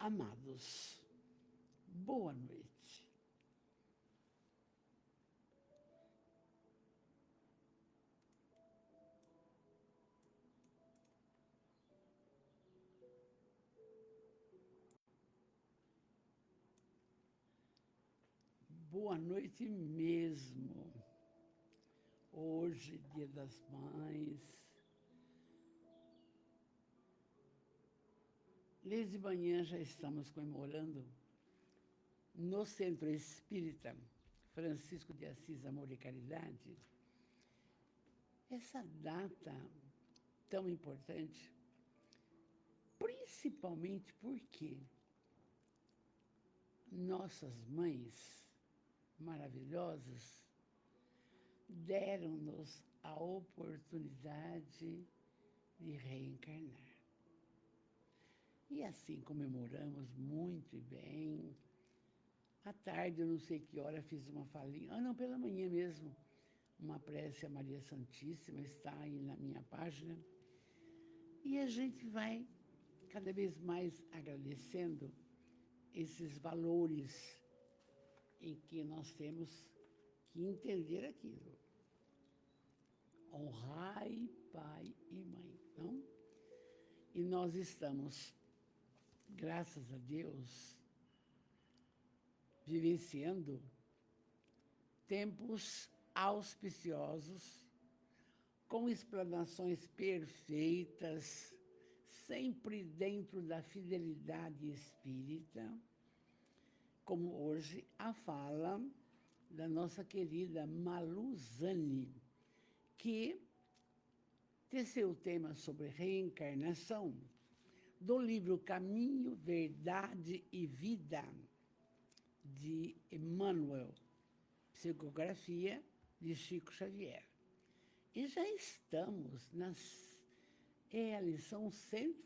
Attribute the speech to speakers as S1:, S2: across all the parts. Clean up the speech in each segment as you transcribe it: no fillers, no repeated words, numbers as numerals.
S1: Amados, boa noite. Boa noite mesmo. Hoje, Dia das Mães. Desde manhã já estamos comemorando no Centro Espírita Francisco de Assis Amor e Caridade essa data tão importante, principalmente porque nossas mães maravilhosas deram-nos a oportunidade de reencarnar. E assim comemoramos muito e bem. À tarde, eu não sei que hora, fiz uma falinha. Não, pela manhã mesmo. Uma prece a Maria Santíssima, está aí na minha página. E a gente vai cada vez mais agradecendo esses valores em que nós temos que entender aquilo. Honrai pai e mãe, não? E nós estamos, graças a Deus, vivenciando tempos auspiciosos, com explanações perfeitas, sempre dentro da fidelidade espírita, como hoje a fala da nossa querida Malu Zani, que teceu o tema sobre reencarnação do livro Caminho, Verdade e Vida, de Emmanuel, psicografia de Chico Xavier. E já estamos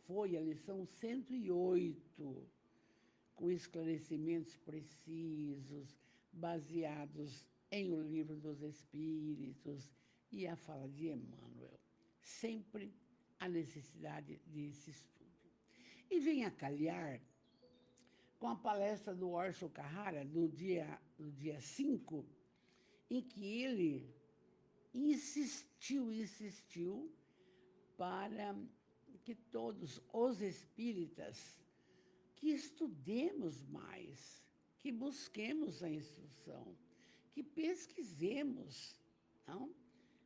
S1: foi a lição 108, com esclarecimentos precisos, baseados em O Livro dos Espíritos e a fala de Emmanuel. Sempre a necessidade desse estudo. E vem a calhar com a palestra do Orson Carrara, do dia 5, em que ele insistiu para que todos os espíritas que estudemos mais, que busquemos a instrução, que pesquisemos, não?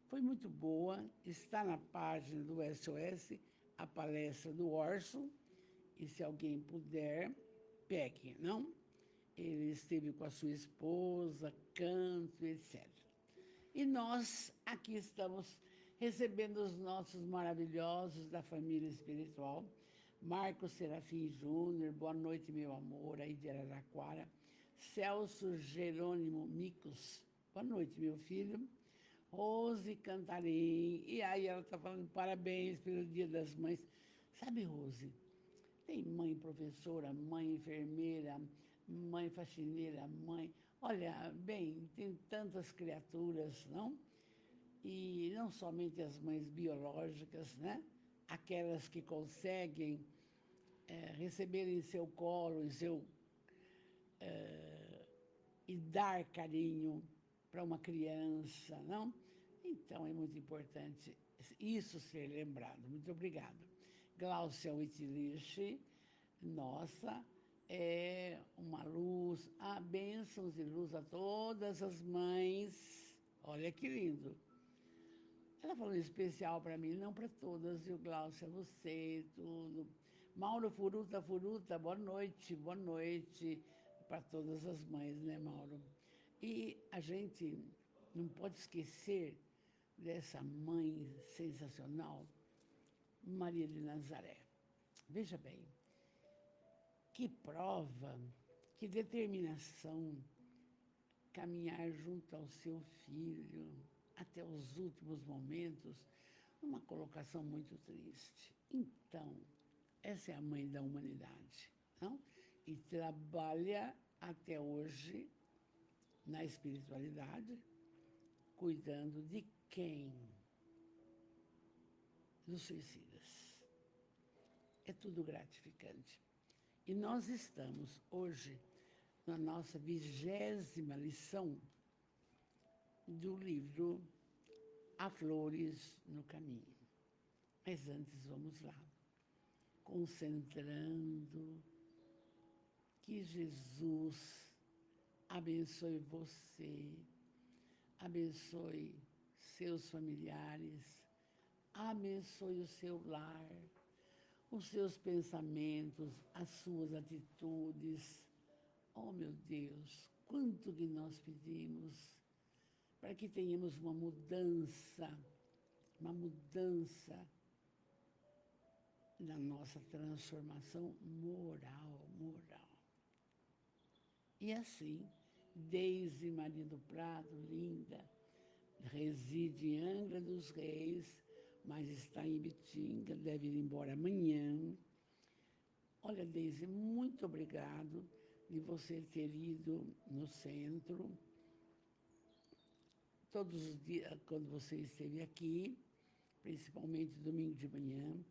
S1: Foi muito boa, está na página do SOS a palestra do Orson, e se alguém puder, pegue, não? Ele esteve com a sua esposa, canto, etc. E nós aqui estamos recebendo os nossos maravilhosos da família espiritual. Marcos Serafim Júnior, boa noite, meu amor, aí de Araraquara. Celso Jerônimo Micos, boa noite, meu filho. Rose Cantarim, e aí ela está falando parabéns pelo Dia das Mães. Sabe, Rose, tem mãe professora, mãe enfermeira, mãe faxineira, mãe... Olha, bem, tem tantas criaturas, não? E não somente as mães biológicas, né? Aquelas que conseguem receber em seu colo, e dar carinho para uma criança, não? Então, é muito importante isso ser lembrado. Muito obrigado. Gláucia Wittlich, nossa, é uma luz, bênçãos e luz a todas as mães. Olha que lindo. Ela falou em especial para mim, não para todas, viu, Gláucia? Você, tudo. Mauro Furuta, boa noite para todas as mães, né, Mauro? E a gente não pode esquecer dessa mãe sensacional, Maria de Nazaré. Veja bem, que prova, que determinação caminhar junto ao seu filho até os últimos momentos, uma colocação muito triste. Então, essa é a mãe da humanidade, não? E trabalha até hoje na espiritualidade, cuidando de quem? Dos suicidas. É tudo gratificante. E nós estamos hoje na nossa 20ª lição do livro Há Flores no Caminho. Mas antes, vamos lá, concentrando, que Jesus abençoe você, abençoe seus familiares, abençoe o seu lar, os seus pensamentos, as suas atitudes. Oh, meu Deus, quanto que nós pedimos para que tenhamos uma mudança na nossa transformação moral. E assim, Deise Maria do Prado, linda, reside em Angra dos Reis, mas está em Ibitinga, deve ir embora amanhã. Olha, Deise, muito obrigado de você ter ido no centro todos os dias, quando você esteve aqui, principalmente domingo de manhã.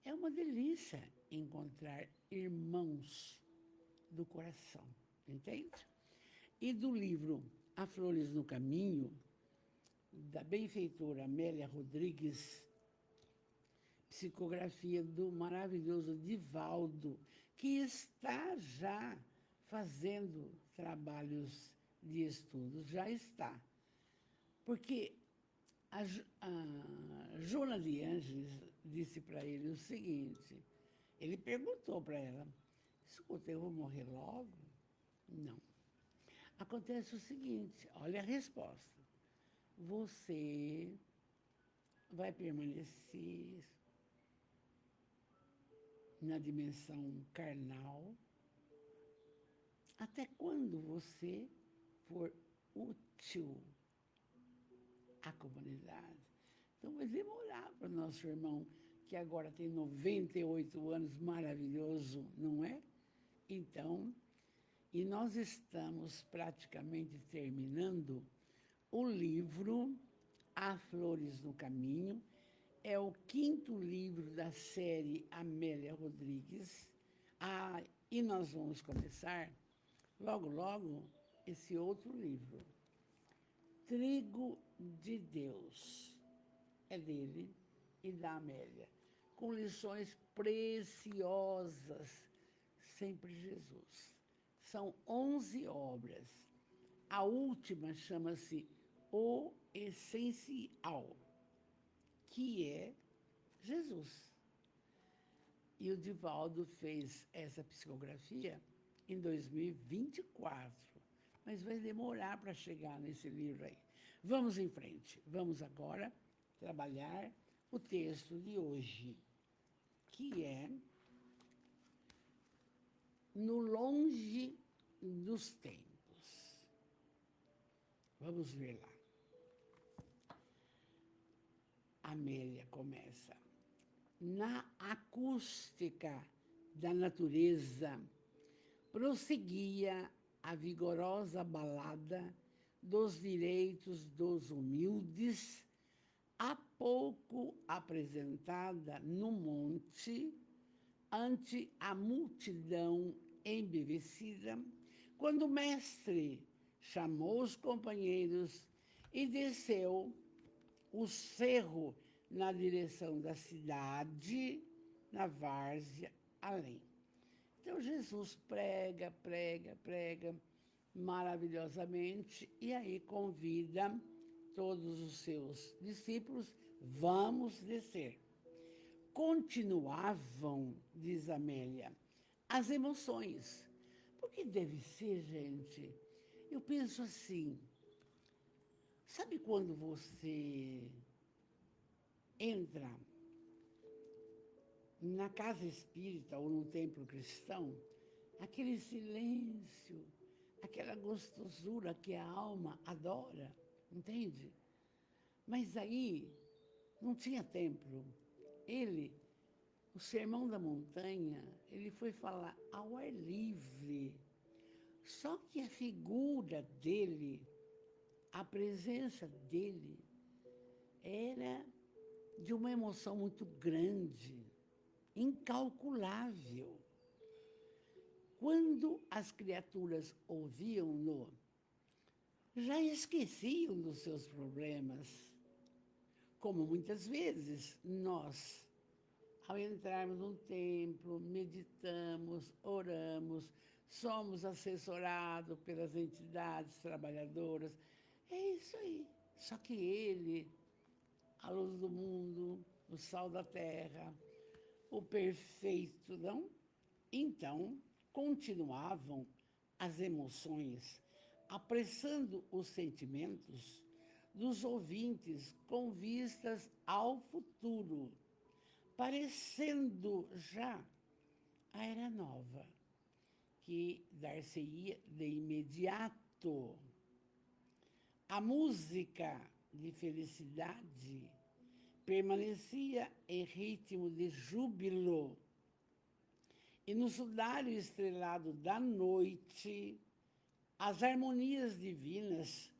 S1: É uma delícia encontrar irmãos do coração, entende? E do livro Há Flores no Caminho, da benfeitora Amélia Rodrigues, psicografia do maravilhoso Divaldo, que está já fazendo trabalhos de estudo, já está. Porque a Joana de Ângeles disse para ele o seguinte, ele perguntou para ela, escuta, eu vou morrer logo? Não. Acontece o seguinte, olha a resposta. Você vai permanecer na dimensão carnal até quando você for útil à comunidade. Então vai demorar para o nosso irmão, que agora tem 98 anos, maravilhoso, não é? Então, e nós estamos praticamente terminando o livro Há Flores no Caminho. É o 5º livro da série Amélia Rodrigues. E nós vamos começar, logo, esse outro livro, Trigo de Deus. É dele e da Amélia, com lições preciosas, sempre Jesus. São 11 obras. A última chama-se O Essencial, que é Jesus. E o Divaldo fez essa psicografia em 2024, mas vai demorar para chegar nesse livro aí. Vamos em frente. Vamos agora trabalhar o texto de hoje, que é No Longe dos Tempos. Vamos ver lá. Amélia começa. Na acústica da natureza, prosseguia a vigorosa balada dos direitos dos humildes, há pouco apresentada no monte, ante a multidão embevecida, quando o mestre chamou os companheiros e desceu o cerro na direção da cidade, na várzea, além. Então, Jesus prega maravilhosamente e aí convida todos os seus discípulos, vamos descer. Continuavam, diz Amélia, as emoções. Porque deve ser, gente? Eu penso assim, sabe quando você entra na casa espírita ou num templo cristão, aquele silêncio, aquela gostosura que a alma adora, entende? Mas aí não tinha templo. O Sermão da Montanha, ele foi falar ao ar livre. Só que a figura dele, a presença dele, era de uma emoção muito grande, incalculável. Quando as criaturas ouviam-no, já esqueciam dos seus problemas, como muitas vezes nós, ao entrarmos num templo, meditamos, oramos, somos assessorados pelas entidades trabalhadoras. É isso aí. Só que ele, a luz do mundo, o sal da terra, o perfeito, não? Então, continuavam as emoções, apressando os sentimentos dos ouvintes com vistas ao futuro, parecendo já a era nova, que dar-se-ia de imediato. A música de felicidade permanecia em ritmo de júbilo, e no sudário estrelado da noite, as harmonias divinas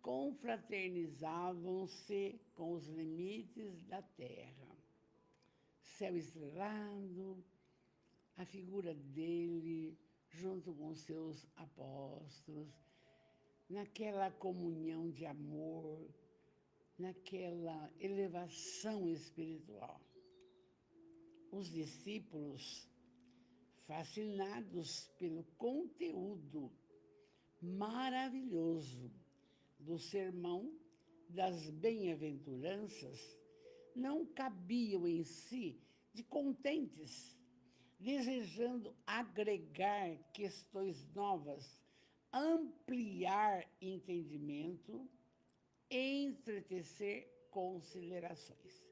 S1: confraternizavam-se com os limites da terra. Céu estrelado, a figura dele junto com seus apóstolos, naquela comunhão de amor, naquela elevação espiritual. Os discípulos, fascinados pelo conteúdo maravilhoso do sermão das bem-aventuranças, não cabiam em si de contentes, desejando agregar questões novas, ampliar entendimento, entretecer considerações.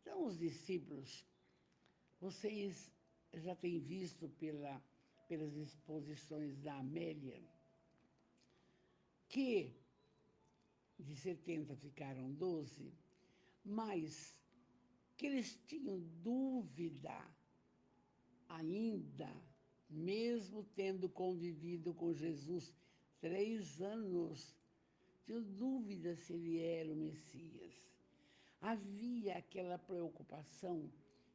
S1: Então, os discípulos, vocês já têm visto pelas exposições da Amélia, que de 70 ficaram 12, mas que eles tinham dúvida ainda, mesmo tendo convivido com Jesus 3 anos, tinham dúvida se ele era o Messias. Havia aquela preocupação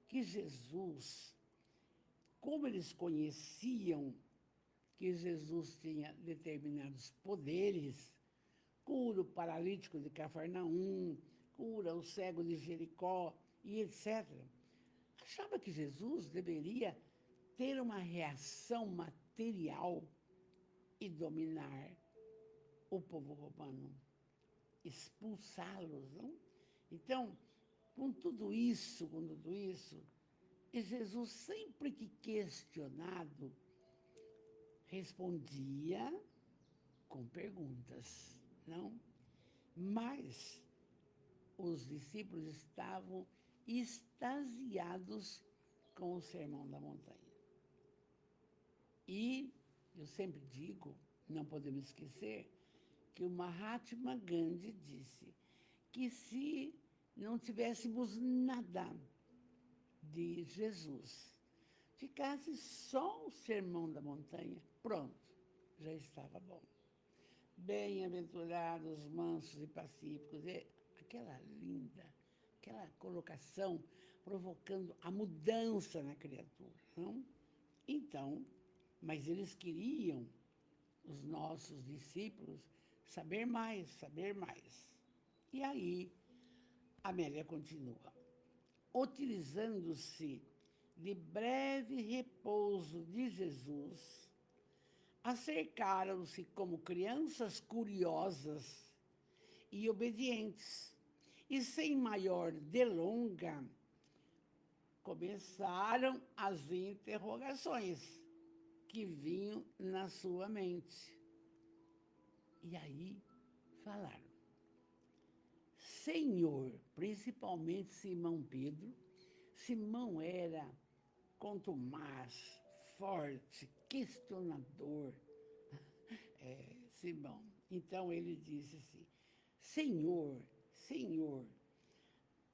S1: que Jesus, como eles conheciam que Jesus tinha determinados poderes, cura o paralítico de Cafarnaum, cura o cego de Jericó e etc., achava que Jesus deveria ter uma reação material e dominar o povo romano, expulsá-los, não? Então, com tudo isso, e Jesus, sempre que questionado, respondia com perguntas, não? Mas os discípulos estavam extasiados com o Sermão da Montanha. E eu sempre digo, não podemos esquecer, que o Mahatma Gandhi disse que se não tivéssemos nada de Jesus, ficasse só o Sermão da Montanha, pronto, já estava bom. Bem-aventurados, mansos e pacíficos, é aquela linda, aquela colocação provocando a mudança na criatura, não? Então, mas eles queriam, os nossos discípulos, saber mais, saber mais. E aí, Amélia continua. Utilizando-se de breve repouso de Jesus, acercaram-se como crianças curiosas e obedientes, e sem maior delonga, começaram as interrogações que vinham na sua mente. E aí falaram. Senhor, principalmente Simão Pedro, Simão era contumaz, forte, questionador. Simão. Então ele disse assim, Senhor, Senhor,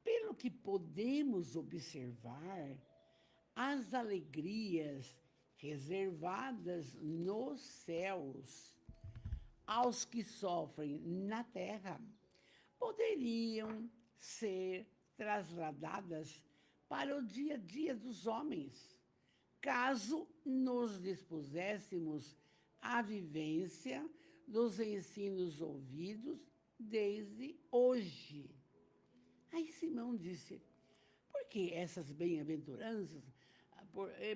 S1: pelo que podemos observar, as alegrias reservadas nos céus aos que sofrem na terra poderiam ser trasladadas para o dia a dia dos homens, caso nos dispuséssemos à vivência dos ensinos ouvidos desde hoje. Aí Simão disse, por que essas bem-aventuranças?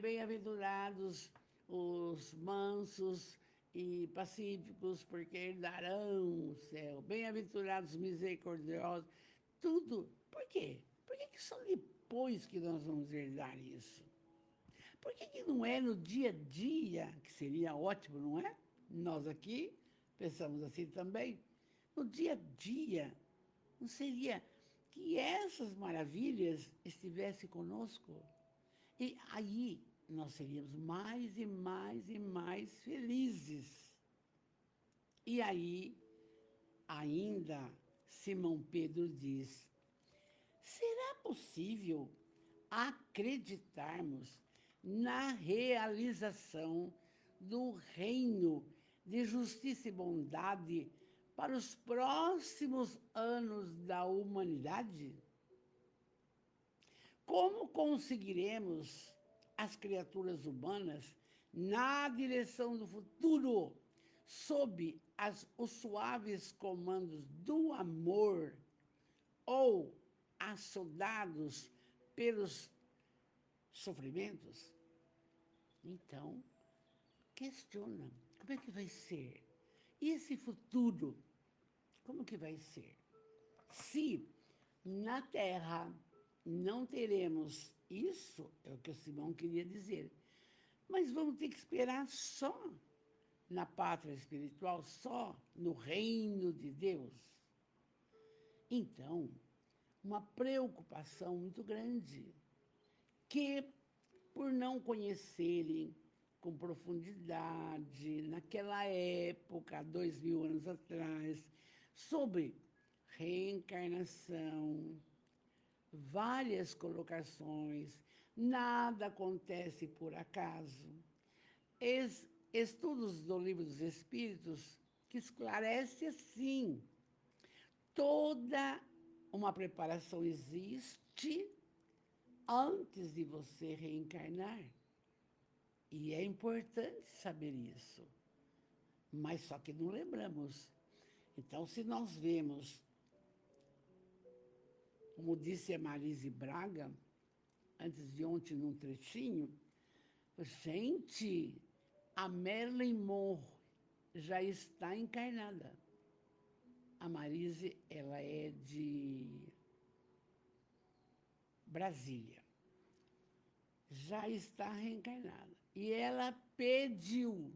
S1: Bem-aventurados os mansos e pacíficos, porque herdarão o céu. Bem-aventurados misericordiosos. Tudo. Por quê? Por que só depois que nós vamos herdar isso? Por que não é no dia a dia, que seria ótimo, não é? Nós aqui pensamos assim também. No dia a dia, não seria que essas maravilhas estivessem conosco? E aí nós seríamos mais e mais e mais felizes. E aí, ainda, Simão Pedro diz, será possível acreditarmos na realização do reino de justiça e bondade para os próximos anos da humanidade? Como conseguiremos as criaturas humanas na direção do futuro, sob os suaves comandos do amor ou assodados pelos sofrimentos? Então, questiona, como é que vai ser? E esse futuro, como que vai ser? Se na Terra não teremos isso, é o que o Simão queria dizer, mas vamos ter que esperar só na pátria espiritual, só no reino de Deus. Então, uma preocupação muito grande, que por não conhecerem com profundidade, naquela época, 2000 anos atrás, sobre reencarnação, várias colocações, nada acontece por acaso. Estudos do Livro dos Espíritos que esclarece assim, toda uma preparação existe antes de você reencarnar. E é importante saber isso, mas só que não lembramos. Então, se nós vemos, como disse a Marise Braga, antes de ontem, num trechinho, gente, a Marilyn Monroe já está encarnada. A Marise, ela é de Brasília. Já está reencarnada. E ela pediu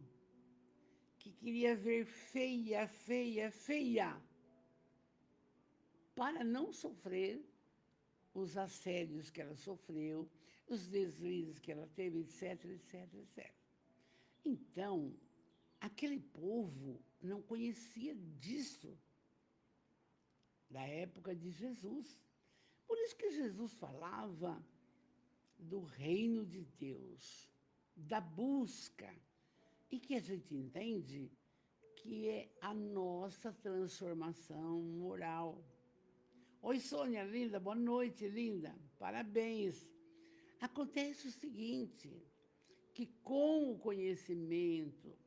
S1: que queria ver feia, feia, feia, para não sofrer os assédios que ela sofreu, os deslizes que ela teve, etc, etc, etc. Então, aquele povo não conhecia disso da época de Jesus. Por isso que Jesus falava do reino de Deus, da busca, e que a gente entende que é a nossa transformação moral. Oi, Sônia, linda, boa noite, linda, parabéns. Acontece o seguinte, que com o conhecimento,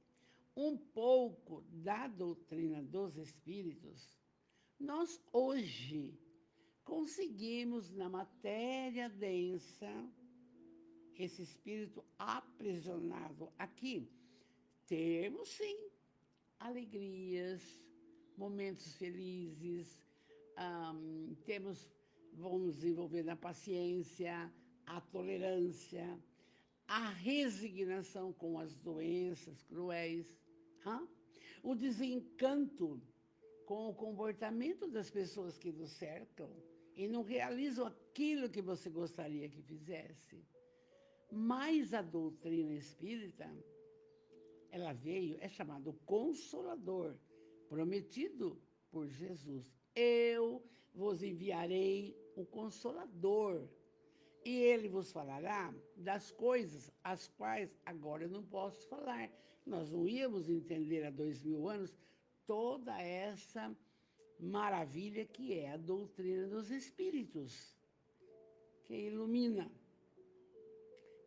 S1: um pouco da doutrina dos espíritos, nós hoje conseguimos, na matéria densa, esse espírito aprisionado aqui, termos, sim, alegrias, momentos felizes, vamos desenvolver a paciência, a tolerância, a resignação com as doenças cruéis, o desencanto com o comportamento das pessoas que nos cercam e não realizam aquilo que você gostaria que fizesse. Mas a doutrina espírita, ela veio, é chamado Consolador, prometido por Jesus. Eu vos enviarei o Consolador, e ele vos falará das coisas as quais agora eu não posso falar. Nós não íamos entender há 2000 anos toda essa maravilha que é a doutrina dos espíritos, que ilumina.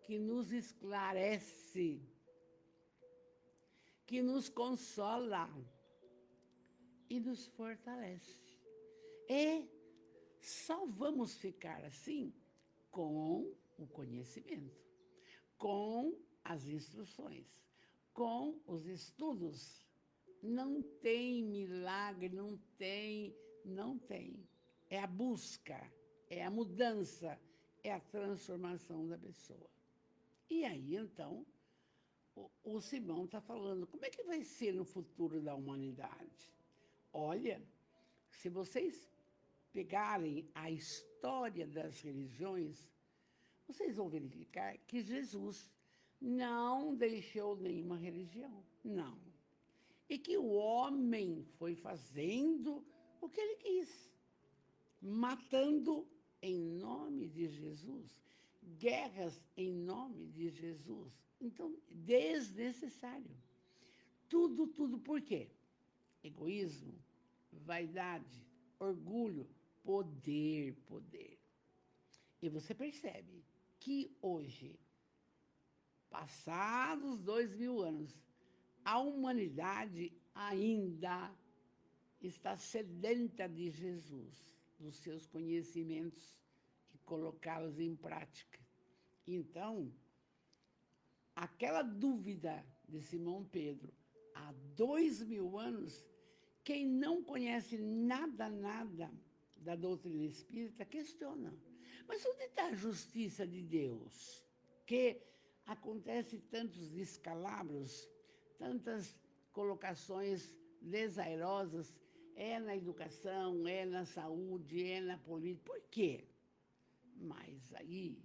S1: que nos esclarece, que nos consola e nos fortalece. E só vamos ficar assim com o conhecimento, com as instruções, com os estudos. Não tem milagre, não tem. É a busca, é a mudança, é a transformação da pessoa. E aí, então, o Simão está falando, como é que vai ser no futuro da humanidade? Olha, se vocês pegarem a história das religiões, vocês vão verificar que Jesus não deixou nenhuma religião, não. E que o homem foi fazendo o que ele quis, matando em nome de Jesus, guerras em nome de Jesus. Então, desnecessário. Tudo por quê? Egoísmo, vaidade, orgulho, poder. E você percebe que hoje, passados 2000 anos, a humanidade ainda está sedenta de Jesus, dos seus conhecimentos e colocá-los em prática. Então, aquela dúvida de Simão Pedro, há 2000 anos, quem não conhece nada da doutrina espírita questiona. Mas onde está a justiça de Deus? Que acontece tantos descalabros, tantas colocações desairosas, é na educação, é na saúde, é na política. Por quê? Mas aí,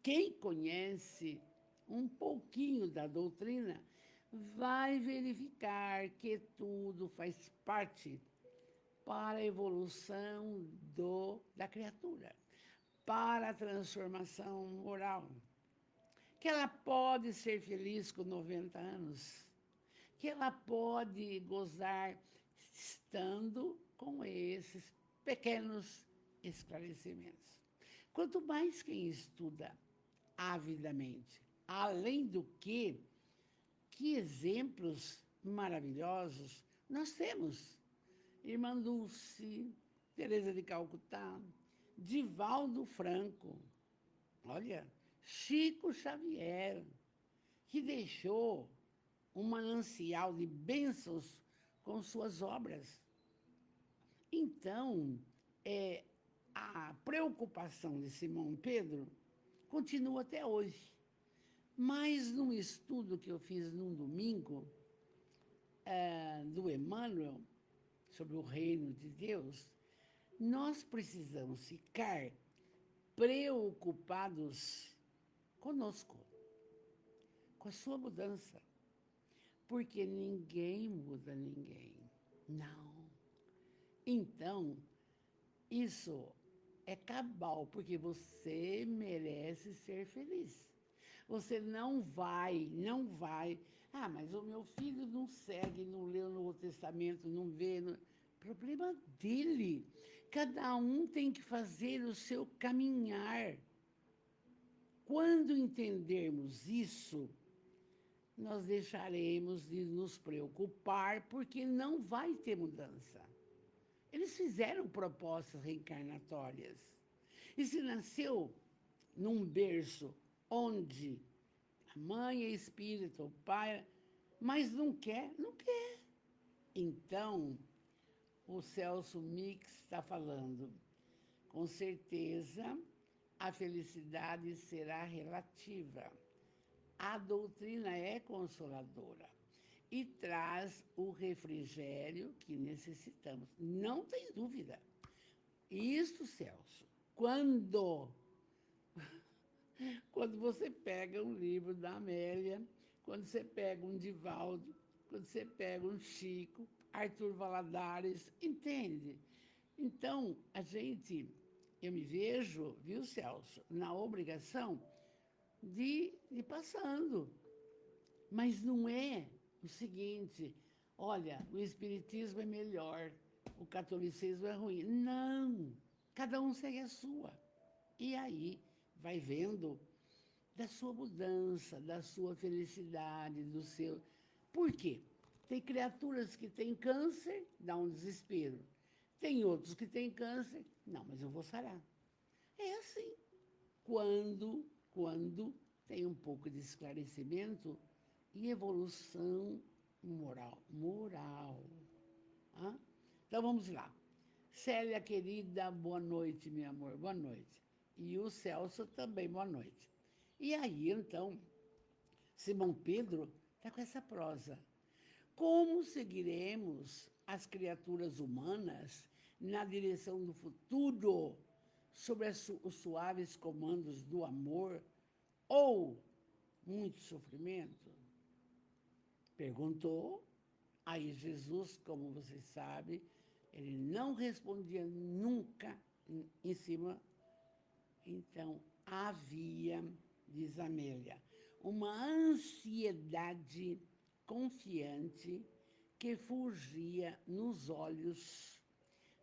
S1: quem conhece um pouquinho da doutrina vai verificar que tudo faz parte para a evolução da criatura, para a transformação moral. Que ela pode ser feliz com 90 anos, que ela pode gozar estando com esses pequenos esclarecimentos. Quanto mais quem estuda avidamente, além do que exemplos maravilhosos nós temos. Irmã Dulce, Teresa de Calcutá, Divaldo Franco, olha, Chico Xavier, que deixou um manancial de bênçãos com suas obras. Então, a preocupação de Simão Pedro continua até hoje. Mas num estudo que eu fiz num domingo, do Emmanuel, sobre o reino de Deus, nós precisamos ficar preocupados conosco, com a sua mudança. Porque ninguém muda ninguém. Não. Então, isso é cabal, porque você merece ser feliz. Você não vai. Ah, mas o meu filho não segue, não leu no Novo Testamento, não vê. Problema dele. Cada um tem que fazer o seu caminhar. Quando entendermos isso, nós deixaremos de nos preocupar, porque não vai ter mudança. Eles fizeram propostas reencarnatórias. E se nasceu num berço onde a mãe é espírita, o pai, mas não quer. Então, o Celso Mix está falando, com certeza a felicidade será relativa. A doutrina é consoladora e traz o refrigério que necessitamos. Não tem dúvida. Isso, Celso, quando você pega um livro da Amélia, quando você pega um Divaldo, quando você pega um Chico, Arthur Valadares, entende? Então, eu me vejo, viu, Celso, na obrigação de ir passando. Mas não é o seguinte, olha, o espiritismo é melhor, o catolicismo é ruim. Não, cada um segue a sua. E aí vai vendo da sua mudança, da sua felicidade, do seu... Por quê? Tem criaturas que têm câncer, dá um desespero. Tem outros que têm câncer, não, mas eu vou sarar. É assim. Quando tem um pouco de esclarecimento e evolução moral. Ah? Então, vamos lá. Célia, querida, boa noite, meu amor, boa noite. E o Celso também, boa noite. E aí, então, Simão Pedro está com essa prosa. Como seguiremos as criaturas humanas na direção do futuro, sob os suaves comandos do amor ou muito sofrimento? Perguntou. Aí Jesus, como vocês sabem, ele não respondia nunca em cima. Então, havia, diz Amélia, uma ansiedade confiante que fugia nos olhos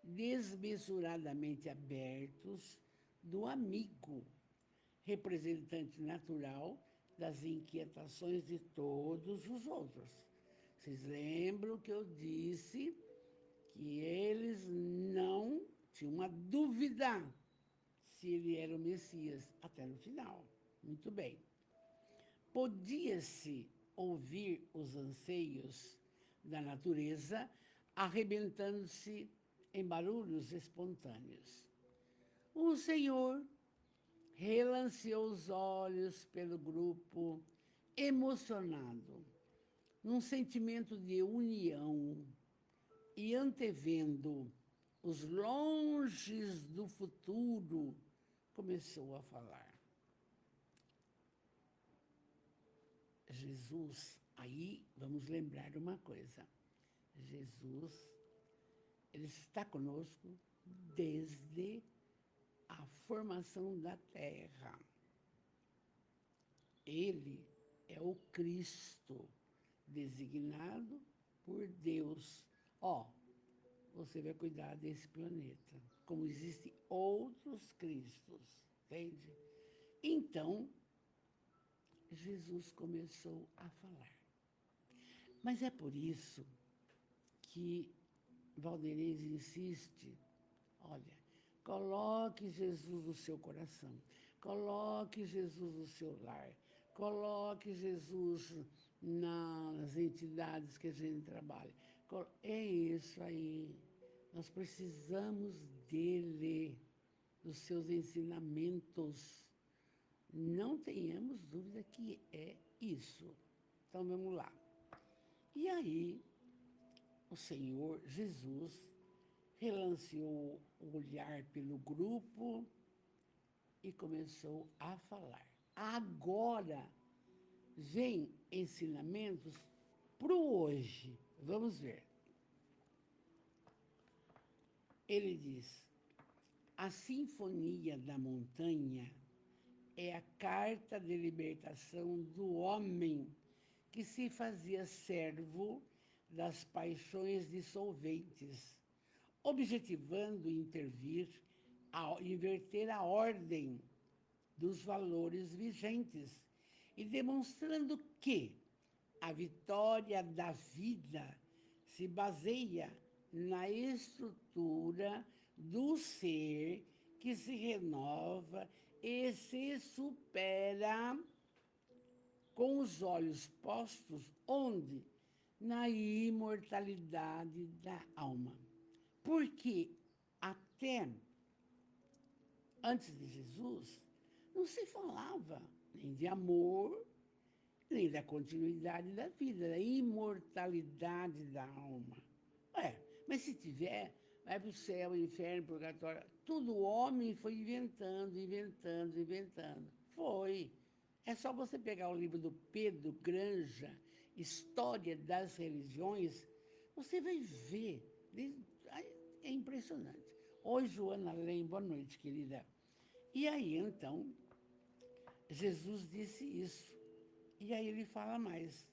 S1: desmesuradamente abertos do amigo, representante natural das inquietações de todos os outros. Vocês lembram que eu disse que eles não tinham uma dúvida se ele era o Messias, até no final. Muito bem. Podia-se ouvir os anseios da natureza arrebentando-se em barulhos espontâneos. O Senhor relanceou os olhos pelo grupo, emocionado, num sentimento de união e antevendo os longes do futuro, começou a falar. Jesus, aí vamos lembrar uma coisa. Jesus, ele está conosco desde a formação da Terra. Ele é o Cristo, designado por Deus. Você vai cuidar desse planeta, como existem outros Cristos, entende? Então, Jesus começou a falar. Mas é por isso que Valderez insiste, olha, coloque Jesus no seu coração, coloque Jesus no seu lar, coloque Jesus nas entidades que a gente trabalha. É isso aí. Nós precisamos dele, dos seus ensinamentos. Não tenhamos dúvida que é isso. Então, vamos lá. E aí, o Senhor Jesus relanceou o olhar pelo grupo e começou a falar. Agora, vem ensinamentos para o hoje. Vamos ver. Ele diz, a Sinfonia da Montanha é a carta de libertação do homem que se fazia servo das paixões dissolventes, objetivando inverter a ordem dos valores vigentes e demonstrando que a vitória da vida se baseia na estrutura do ser que se renova e se supera com os olhos postos onde? Na imortalidade da alma. Porque até antes de Jesus, não se falava nem de amor, nem da continuidade da vida, da imortalidade da alma. Mas se tiver, vai para o céu, inferno, purgatório. Tudo o homem foi inventando. Foi. É só você pegar o livro do Pedro Granja, História das Religiões, você vai ver. É impressionante. Oi, Joana Lem, boa noite, querida. E aí, então, Jesus disse isso. E aí ele fala mais.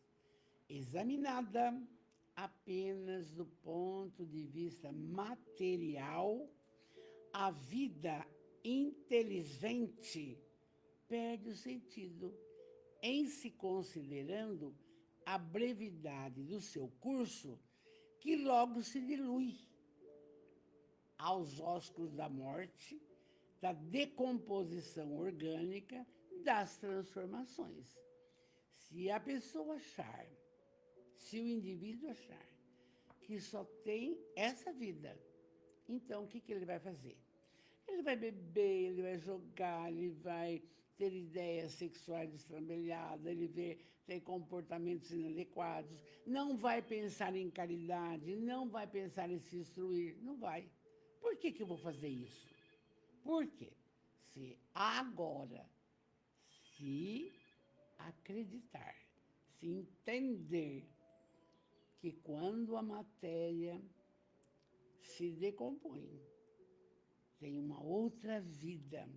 S1: Examinada apenas do ponto de vista material, a vida inteligente perde o sentido, em se considerando a brevidade do seu curso, que logo se dilui aos ósculos da morte, da decomposição orgânica, das transformações. Se a pessoa achar, se o indivíduo achar que só tem essa vida, então o que ele vai fazer? Ele vai beber, ele vai jogar, ele vai ter ideias sexuais destrambelhadas, ele vai ter comportamentos inadequados, não vai pensar em caridade, não vai pensar em se instruir, não vai. Por que eu vou fazer isso? Porque se agora, se acreditar, se entender que quando a matéria se decompõe, tem uma outra vida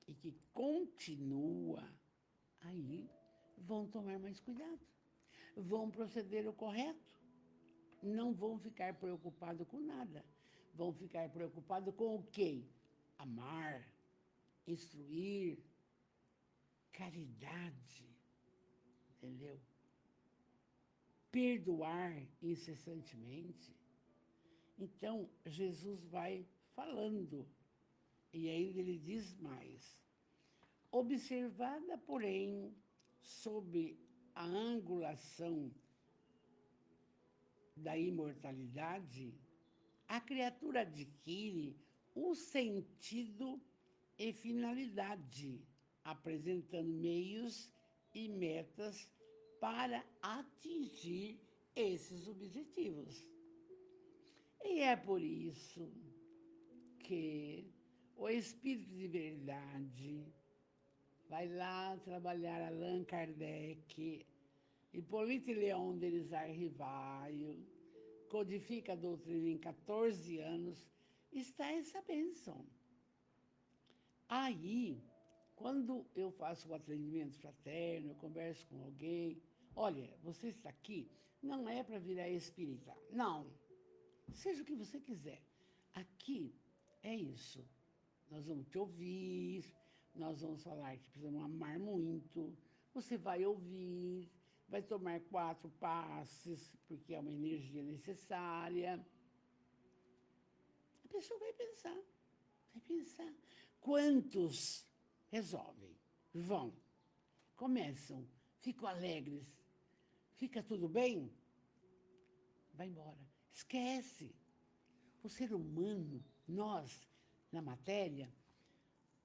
S1: e que continua, aí vão tomar mais cuidado, vão proceder o correto, não vão ficar preocupados com nada, vão ficar preocupados com o quê? Amar, instruir, caridade, entendeu? Perdoar incessantemente. Então, Jesus vai falando, e aí ele diz mais. Observada, porém, sob a angulação da imortalidade, a criatura adquire o sentido e finalidade, apresentando meios e metas para atingir esses objetivos. E é por isso que o Espírito de Verdade vai lá trabalhar Allan Kardec, Hipólito Leon Derizar Rivaio, codifica a doutrina em 14 anos, está essa bênção. Aí, quando eu faço o atendimento fraterno, eu converso com alguém, olha, você está aqui, não é para virar espírita, não. Seja o que você quiser. Aqui é isso. Nós vamos te ouvir, nós vamos falar que precisamos amar muito. Você vai ouvir, vai tomar 4 passes, porque é uma energia necessária. A pessoa vai pensar. Quantos resolvem? Vão, começam, ficam alegres, fica tudo bem? Vai embora. Esquece. O ser humano, nós, na matéria,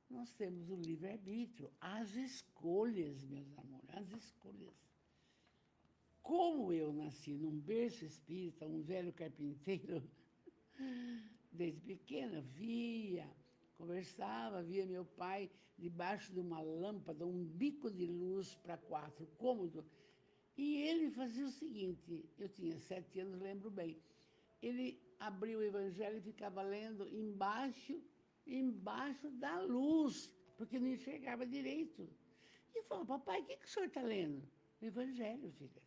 S1: nós temos o livre-arbítrio, as escolhas, meus amores, as escolhas. Como eu nasci num berço espírita, um velho carpinteiro, desde pequena, conversava, via meu pai debaixo de uma lâmpada, um bico de luz para 4 cômodos, e ele fazia o seguinte, eu tinha 7 anos, lembro bem, ele abria o evangelho e ficava lendo embaixo da luz, porque não enxergava direito. E falou, papai, o que o senhor está lendo? O evangelho, filha.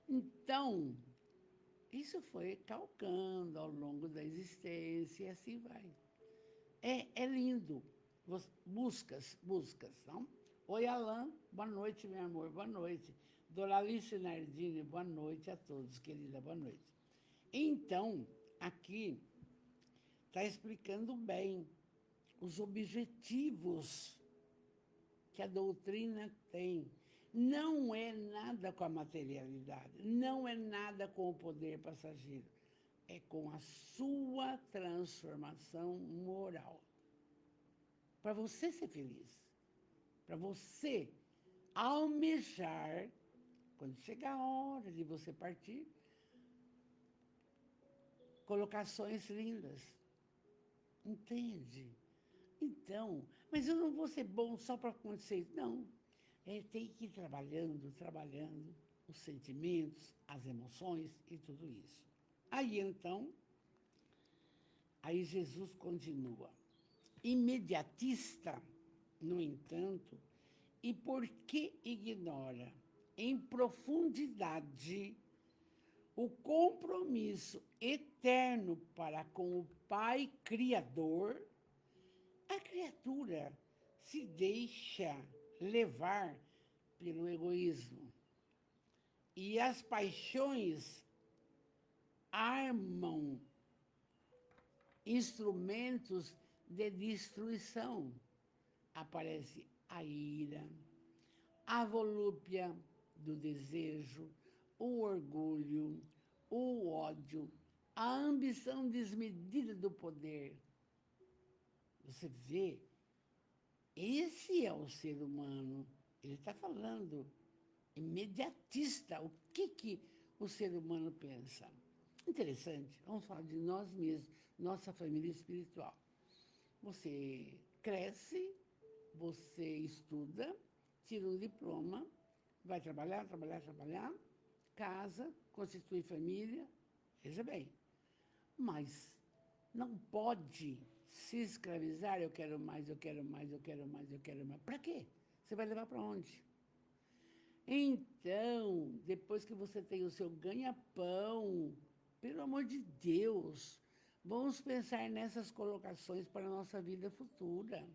S1: Então, isso foi calcando ao longo da existência e assim vai. É lindo. Buscas, não? Oi, Alain, boa noite, meu amor, boa noite. Doralice Nardini, boa noite a todos, querida, boa noite. Então, aqui está explicando bem os objetivos que a doutrina tem. Não é nada com a materialidade, não é nada com o poder passageiro, é com a sua transformação moral. Para você ser feliz, para você almejar, quando chegar a hora de você partir, colocações lindas. Entende? Então, mas eu não vou ser bom só para acontecer isso. Não. Tem que ir trabalhando os sentimentos, as emoções e tudo isso. Aí, então, aí Jesus continua. Imediatista, no entanto, e porque ignora em profundidade o compromisso eterno para com o Pai Criador, a criatura se deixa levar pelo egoísmo. E as paixões armam instrumentos de destruição. Aparece a ira, a volúpia do desejo, o orgulho, o ódio, a ambição desmedida do poder. Você vê, esse é o ser humano. Ele está falando imediatista. O que o ser humano pensa? Interessante. Vamos falar de nós mesmos, nossa família espiritual. Você cresce, você estuda, tira um diploma, vai trabalhar, casa, constitui família, veja bem. Mas não pode se escravizar, eu quero mais, eu quero mais, eu quero mais, eu quero mais. Para quê? Você vai levar para onde? Então, depois que você tem o seu ganha-pão, pelo amor de Deus, vamos pensar nessas colocações para a nossa vida futura.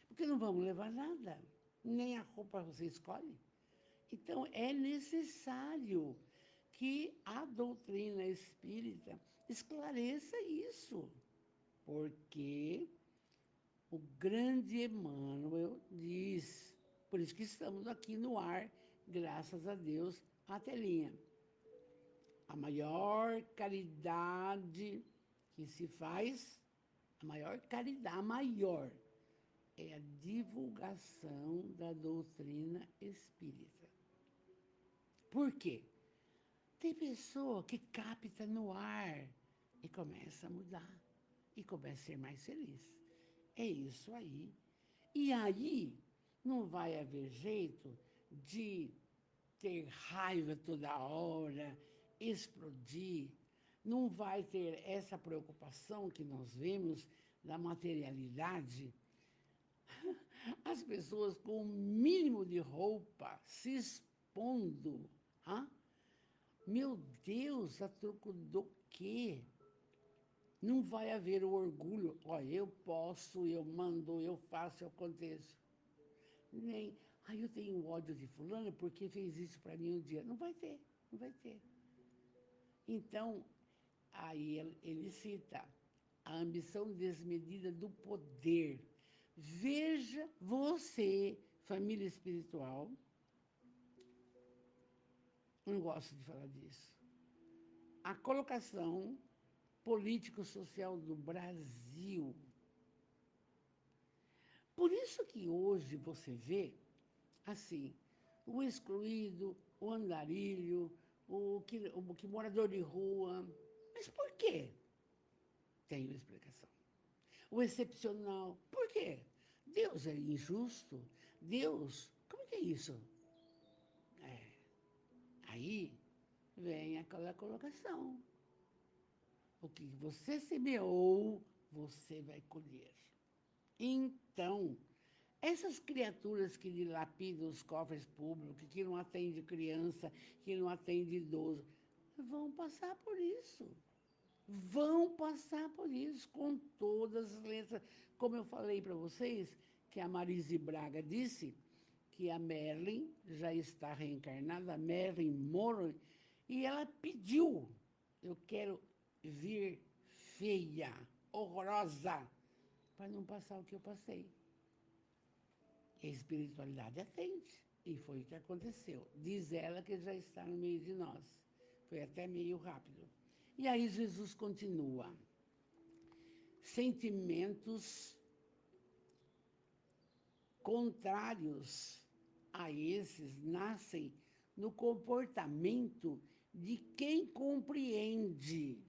S1: Porque não vamos levar nada, nem a roupa você escolhe. Então, é necessário que a doutrina espírita esclareça isso, porque o grande Emmanuel diz, por isso que estamos aqui no ar, graças a Deus, a telinha. A maior caridade que se faz, a maior caridade, a maior, é a divulgação da doutrina espírita. Por quê? Tem pessoa que capta no ar e começa a mudar, e começa a ser mais feliz. É isso aí. E aí não vai haver jeito de ter raiva toda hora, explodir, não vai ter essa preocupação que nós vemos da materialidade. As pessoas com o mínimo de roupa se expondo. Hã? Meu Deus, a troco do quê? Não vai haver o orgulho. Olha, eu posso, eu mando, eu faço, eu aconteço. Nem, eu tenho ódio de fulano porque fez isso para mim um dia. Não vai ter, não vai ter. Então, aí ele cita a ambição desmedida do poder. Veja você, família espiritual, não gosto de falar disso, a colocação político-social do Brasil. Por isso que hoje você vê, assim, o excluído, o andarilho, o que morador de rua. Mas por quê? Tem uma explicação. O excepcional, por quê? Deus é injusto? Deus, como que é isso? Aí vem aquela colocação. O que você semeou, você vai colher. Então, essas criaturas que dilapidam os cofres públicos, que não atendem criança, que não atendem idoso, vão passar por isso. Vão passar por isso, com todas as letras. Como eu falei para vocês, que a Marise Braga disse que a Merlin já está reencarnada, a Merlin Monroe, e ela pediu, eu quero vir feia, horrorosa, para não passar o que eu passei. E a espiritualidade atende, e foi o que aconteceu. Diz ela que já está no meio de nós. Foi até meio rápido. E aí Jesus continua. Sentimentos contrários a esses nascem no comportamento de quem compreende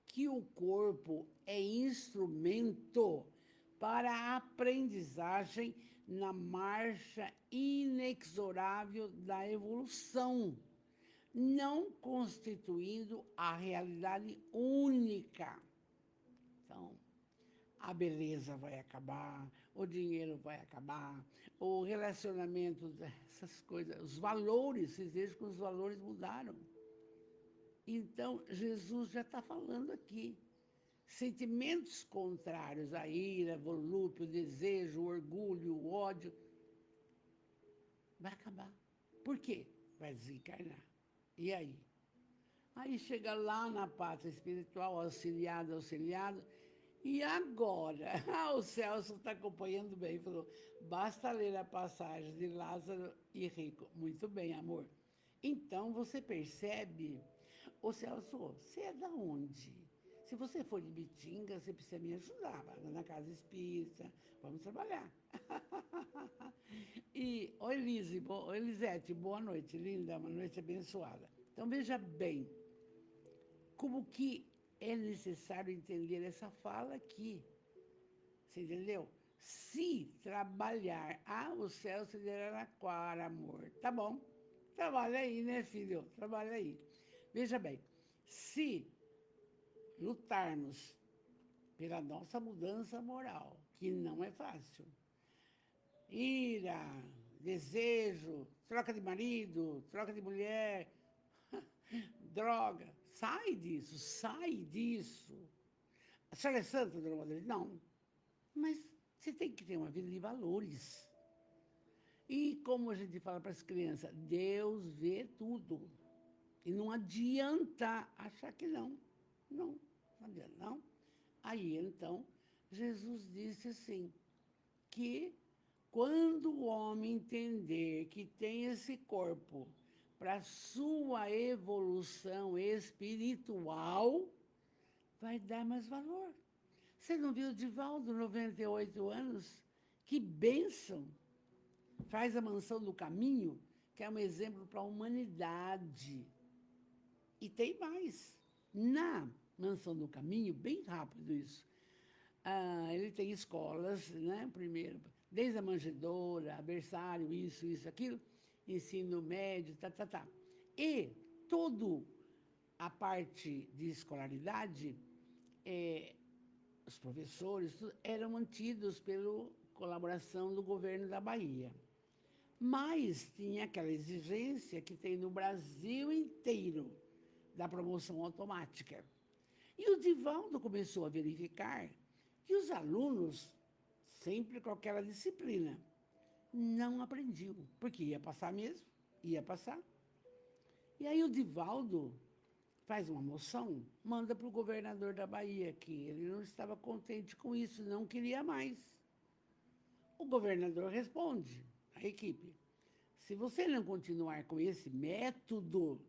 S1: que o corpo é instrumento para a aprendizagem na marcha inexorável da evolução, não constituindo a realidade única. Então, a beleza vai acabar, o dinheiro vai acabar, o relacionamento, essas coisas, os valores, vocês vejam que os valores mudaram. Então, Jesus já está falando aqui. sentimentos contrários, a ira, volúpio, o desejo, o orgulho, o ódio, vai acabar. Por quê? Vai desencarnar. E aí? Aí chega lá na pátria espiritual, auxiliado, e agora? O Celso está acompanhando bem, falou, basta ler a passagem de Lázaro e Rico. Muito bem, amor. Então, você percebe, ô Celso, você é da onde? Se você for de Bitinga, você precisa me ajudar, vai na casa espírita, vamos trabalhar. E, Elisete, boa noite, linda, uma noite abençoada. Então, veja bem, como que é necessário entender essa fala aqui. Você entendeu? Se trabalhar, o Celso de Araraquara, amor. Tá bom, trabalha aí, né, filho? Trabalha aí. Veja bem, se lutarmos pela nossa mudança moral, que não é fácil, ira, desejo, troca de marido, troca de mulher, droga, sai disso, sai disso. A senhora é santa, dona Madeira? Não. Mas você tem que ter uma vida de valores. E como a gente fala para as crianças, Deus vê tudo. E não adianta achar que não. Não, não adianta, não. Aí, então, Jesus disse assim, que quando o homem entender que tem esse corpo para sua evolução espiritual, vai dar mais valor. Você não viu o Divaldo, 98 anos? Que bênção! Faz a Mansão do Caminho, que é um exemplo para a humanidade. E tem mais. Na Mansão do Caminho, bem rápido isso, ele tem escolas, né? Primeiro, desde a manjedoura, berçário, isso, aquilo, ensino médio, tá. E toda a parte de escolaridade, os professores eram mantidos pela colaboração do governo da Bahia. Mas tinha aquela exigência que tem no Brasil inteiro, da promoção automática. E o Divaldo começou a verificar que os alunos, sempre com aquela disciplina, não aprendiam, porque ia passar mesmo, ia passar. E aí o Divaldo faz uma moção, manda para o governador da Bahia, que ele não estava contente com isso, não queria mais. O governador responde à equipe, se você não continuar com esse método,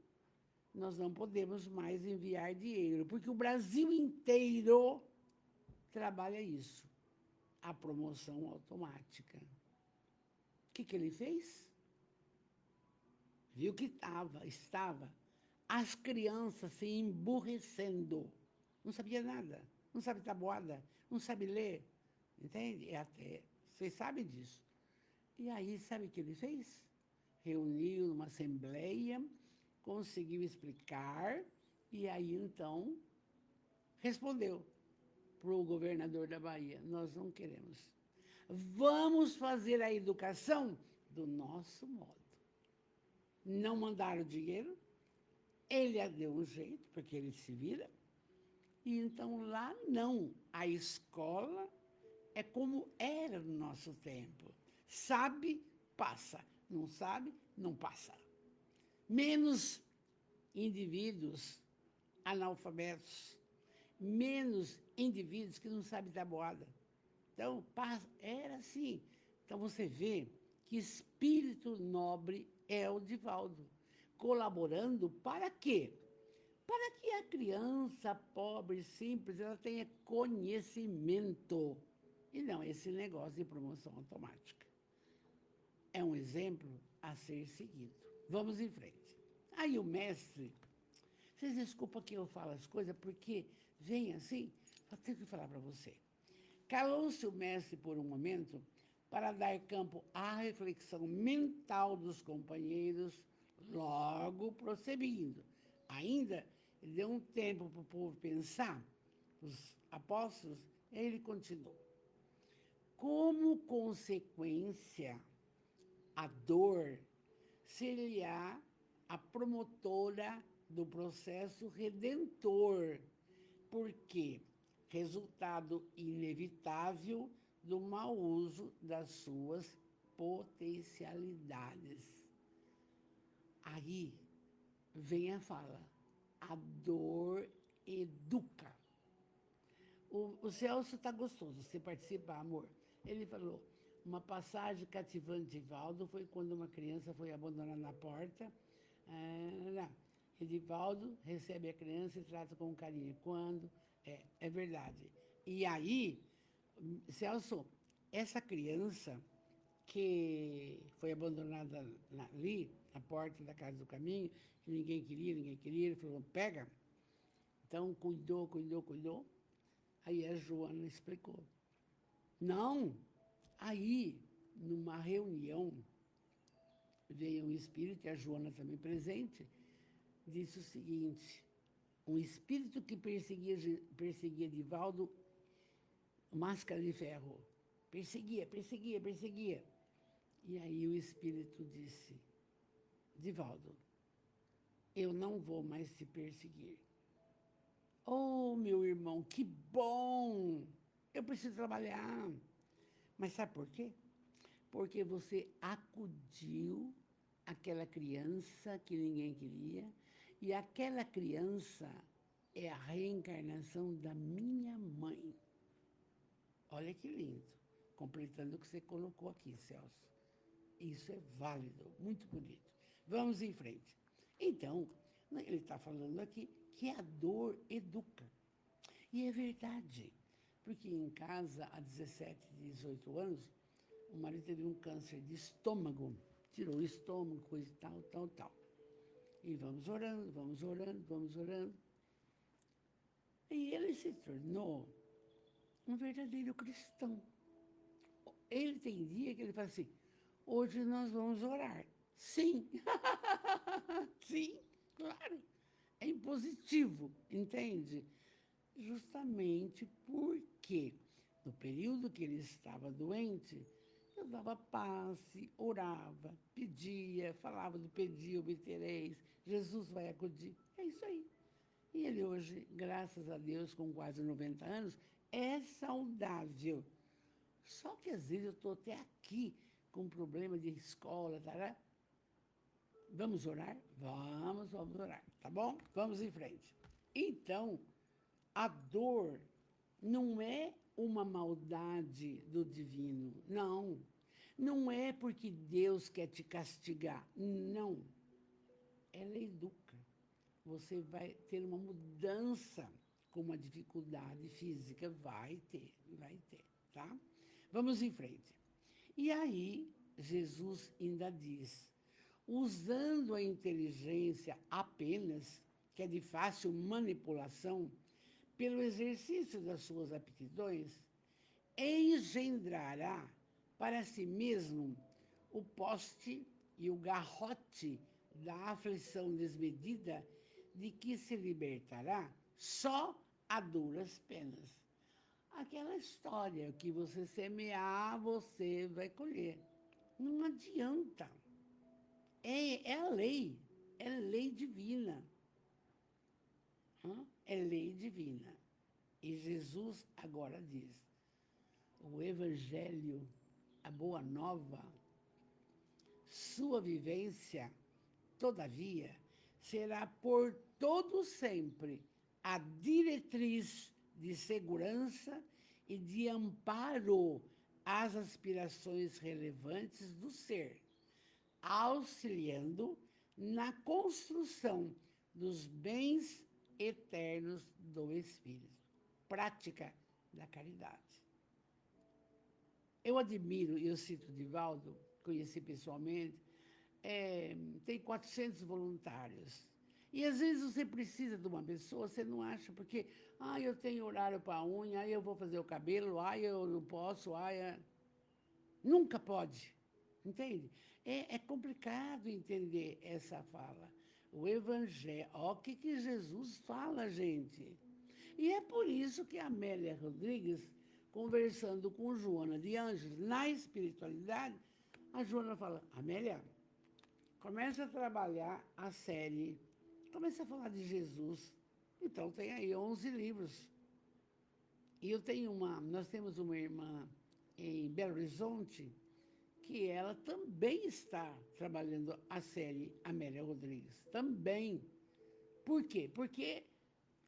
S1: nós não podemos mais enviar dinheiro, porque o Brasil inteiro trabalha isso, a promoção automática. O que ele fez? Viu que estava as crianças se emburrecendo. Não sabia nada, não sabe tabuada, não sabe ler, entende? Vocês sabem disso. E aí, sabe o que ele fez? Reuniu numa assembleia, conseguiu explicar, e aí, então, respondeu para o governador da Bahia, nós não queremos. Vamos fazer a educação do nosso modo. Não mandaram dinheiro, ele deu um jeito, porque ele se vira, e então lá não. A escola é como era no nosso tempo. Sabe, passa. Não sabe, não passa. Menos indivíduos analfabetos, menos indivíduos que não sabem tabuada. Então, era assim. Então, você vê que espírito nobre é o Divaldo, colaborando para quê? Para que a criança pobre, simples, ela tenha conhecimento. E não esse negócio de promoção automática. É um exemplo a ser seguido. Vamos em frente. Aí o mestre, vocês desculpam que eu falo as coisas, porque vem assim, eu tenho que falar para você. Calou-se o mestre por um momento para dar campo à reflexão mental dos companheiros, logo prosseguindo. Ainda ele deu um tempo para o povo pensar, os apóstolos, e ele continuou. Como consequência, a dor seria a promotora do processo redentor, porque resultado inevitável do mau uso das suas potencialidades. Aí vem a fala, a dor educa. O Celso está gostoso, você participa, amor. Ele falou, uma passagem cativante de Divaldo foi quando uma criança foi abandonada na porta. Edivaldo recebe a criança e trata com carinho. Quando? É verdade. E aí, Celso, essa criança que foi abandonada ali, na porta da Casa do Caminho, que ninguém queria, ele falou, pega. Então, cuidou. Aí a Joana explicou. Não, aí, numa reunião, veio um espírito, e a Joana também presente, disse o seguinte, um espírito que perseguia Divaldo, máscara de ferro, perseguia. E aí o espírito disse, Divaldo, eu não vou mais te perseguir. Oh, meu irmão, que bom! Eu preciso trabalhar. Mas sabe por quê? Porque você acudiu àquela criança que ninguém queria, e aquela criança é a reencarnação da minha mãe. Olha que lindo, completando o que você colocou aqui, Celso. Isso é válido, muito bonito. Vamos em frente. Então, ele está falando aqui que a dor educa. E é verdade, porque em casa, há 17, 18 anos, o marido teve um câncer de estômago, tirou o estômago, coisa e tal. E vamos orando. E ele se tornou um verdadeiro cristão. Ele tem dia que ele fala assim, hoje nós vamos orar. Sim, sim, claro. É impositivo, entende? Justamente porque no período que ele estava doente, eu dava passe, orava, pedia, falava do pedir, obtereis, Jesus vai acudir. É isso aí. E ele hoje, graças a Deus, com quase 90 anos, é saudável. Só que às vezes eu estou até aqui com problema de escola, tá? Vamos orar? Vamos orar, tá bom? Vamos em frente. Então, a dor não é uma maldade do divino, não. Não é porque Deus quer te castigar, não. Ela educa. Você vai ter uma mudança com uma dificuldade física, vai ter, tá? Vamos em frente. E aí, Jesus ainda diz, usando a inteligência apenas, que é de fácil manipulação, pelo exercício das suas aptidões, engendrará para si mesmo o poste e o garrote da aflição desmedida de que se libertará só a duras penas. Aquela história que você semear, você vai colher. Não adianta. É a lei, é lei divina. É lei divina. E Jesus agora diz, o Evangelho, a Boa Nova, sua vivência, todavia, será por todo sempre a diretriz de segurança e de amparo às aspirações relevantes do ser, auxiliando na construção dos bens eternos do Espírito. Prática da caridade. Eu admiro, eu cito Divaldo, conheci pessoalmente, tem 400 voluntários. E às vezes você precisa de uma pessoa, você não acha, porque, eu tenho horário para a unha, eu vou fazer o cabelo, eu não posso, Nunca pode, entende? É complicado entender essa fala. O Evangelho, o que Jesus fala, gente. E é por isso que a Amélia Rodrigues, conversando com Joana de Ângeles na espiritualidade, a Joana fala, Amélia, começa a trabalhar a série, começa a falar de Jesus. Então tem aí 11 livros. E nós temos uma irmã em Belo Horizonte que ela também está trabalhando a série Amélia Rodrigues. Também. Por quê? Porque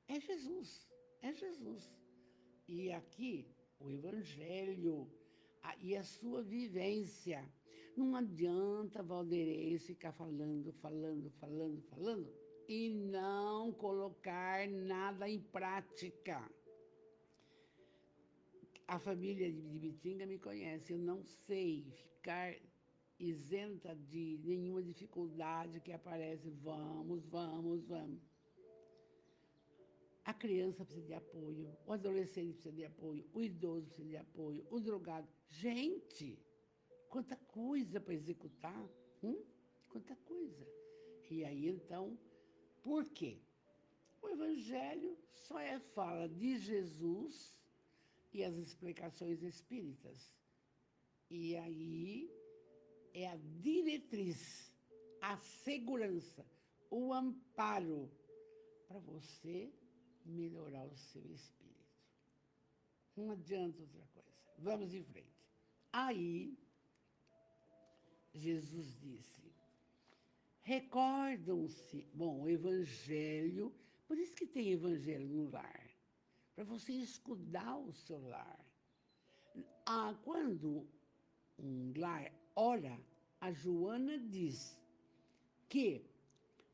S1: é Jesus. É Jesus. E aqui, o Evangelho e a sua vivência. Não adianta Valderei ficar falando e não colocar nada em prática. A família de Bitinga me conhece, eu não sei ficar isenta de nenhuma dificuldade que aparece. Vamos. A criança precisa de apoio, o adolescente precisa de apoio, o idoso precisa de apoio, o drogado. Gente, quanta coisa para executar, quanta coisa. E aí, então, por quê? O Evangelho só fala de Jesus e as explicações espíritas. E aí é a diretriz, a segurança, o amparo para você melhorar o seu espírito. Não adianta outra coisa. Vamos em frente. Aí, Jesus disse, recordam-se, bom, o Evangelho, por isso que tem Evangelho no lar, para você escudar o seu lar. Quando um lar ora, a Joana diz que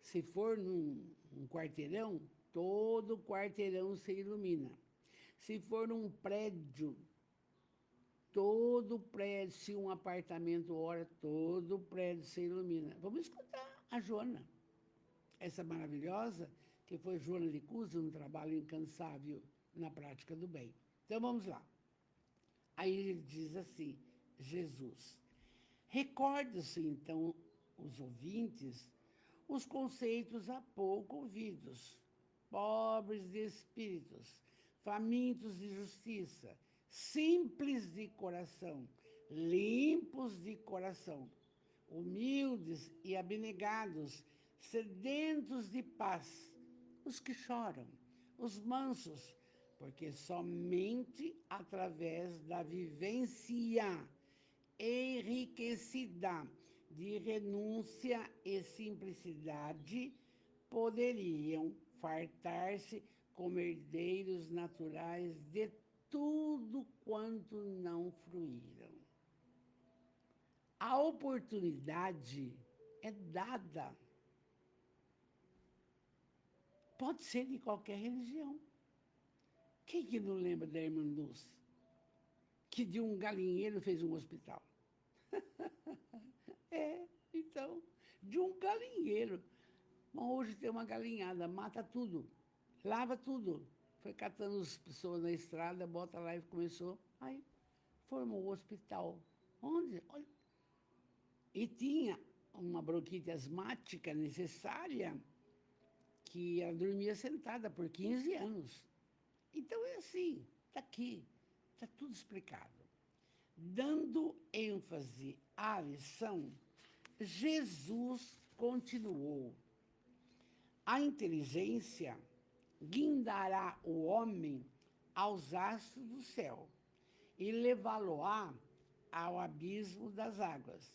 S1: se for num quarteirão, todo quarteirão se ilumina. Se for num prédio, todo prédio, se um apartamento ora, todo prédio se ilumina. Vamos escutar a Joana, essa maravilhosa, que foi Joana de Cusa, um trabalho incansável na prática do bem. Então, vamos lá. Aí ele diz assim, Jesus, recorda-se, então, os ouvintes, os conceitos há pouco ouvidos, pobres de espíritos, famintos de justiça, simples de coração, limpos de coração, humildes e abnegados, sedentos de paz, os que choram, os mansos, porque somente através da vivência enriquecida de renúncia e simplicidade poderiam fartar-se como herdeiros naturais de tudo quanto não fruíram. A oportunidade é dada. Pode ser de qualquer religião. Quem que não lembra da irmã Dulce? Que de um galinheiro fez um hospital. Então, de um galinheiro. Mas hoje tem uma galinhada, mata tudo, lava tudo. Foi catando as pessoas na estrada, bota lá e começou. Aí formou o hospital. Onde? Olha. E tinha uma bronquite asmática necessária, que ela dormia sentada por 15 anos. Então é assim, está aqui, está tudo explicado. Dando ênfase à lição, Jesus continuou. A inteligência guindará o homem aos astros do céu e levá-lo-á ao abismo das águas,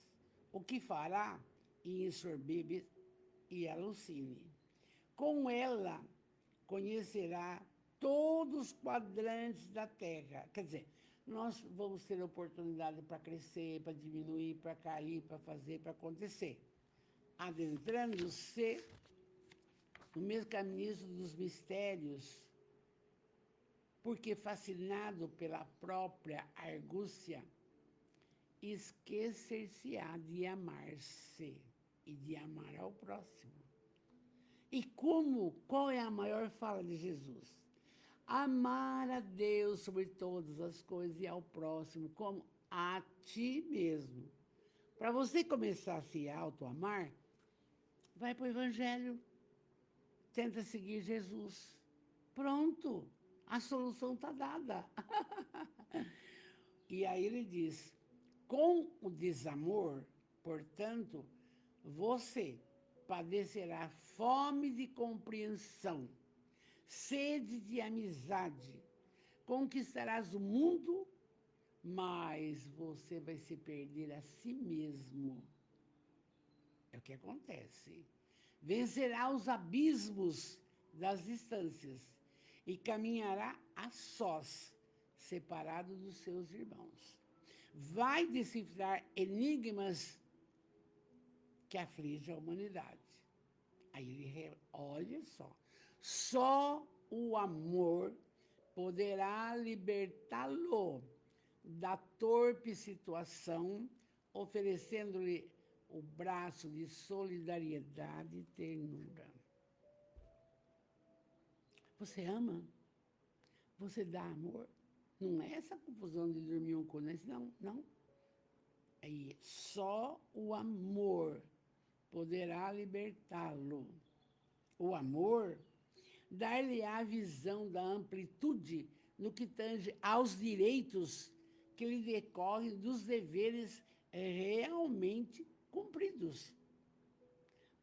S1: o que fará insorbível e alucine. Com ela conhecerá todos os quadrantes da Terra. Quer dizer, nós vamos ter oportunidade para crescer, para diminuir, para cair, para fazer, para acontecer. Adentrando-se no mesmo caminho dos mistérios, porque fascinado pela própria argúcia, esquecer-se-á de amar-se e de amar ao próximo. E qual é a maior fala de Jesus? Amar a Deus sobre todas as coisas e ao próximo como a ti mesmo. Para você começar a se auto-amar, vai para o Evangelho, tenta seguir Jesus. Pronto, a solução está dada. E aí ele diz, com o desamor, portanto, você padecerá fome de compreensão, sede de amizade, conquistarás o mundo, mas você vai se perder a si mesmo. É o que acontece. Vencerá os abismos das distâncias e caminhará a sós, separado dos seus irmãos. Vai decifrar enigmas que afligem a humanidade. Aí ele, olha só o amor poderá libertá-lo da torpe situação, oferecendo-lhe o braço de solidariedade e ternura. Você ama? Você dá amor? Não é essa confusão de dormir um cu, não. Aí, só o amor poderá libertá-lo. O amor dar-lhe-á a visão da amplitude no que tange aos direitos que lhe decorrem dos deveres realmente cumpridos.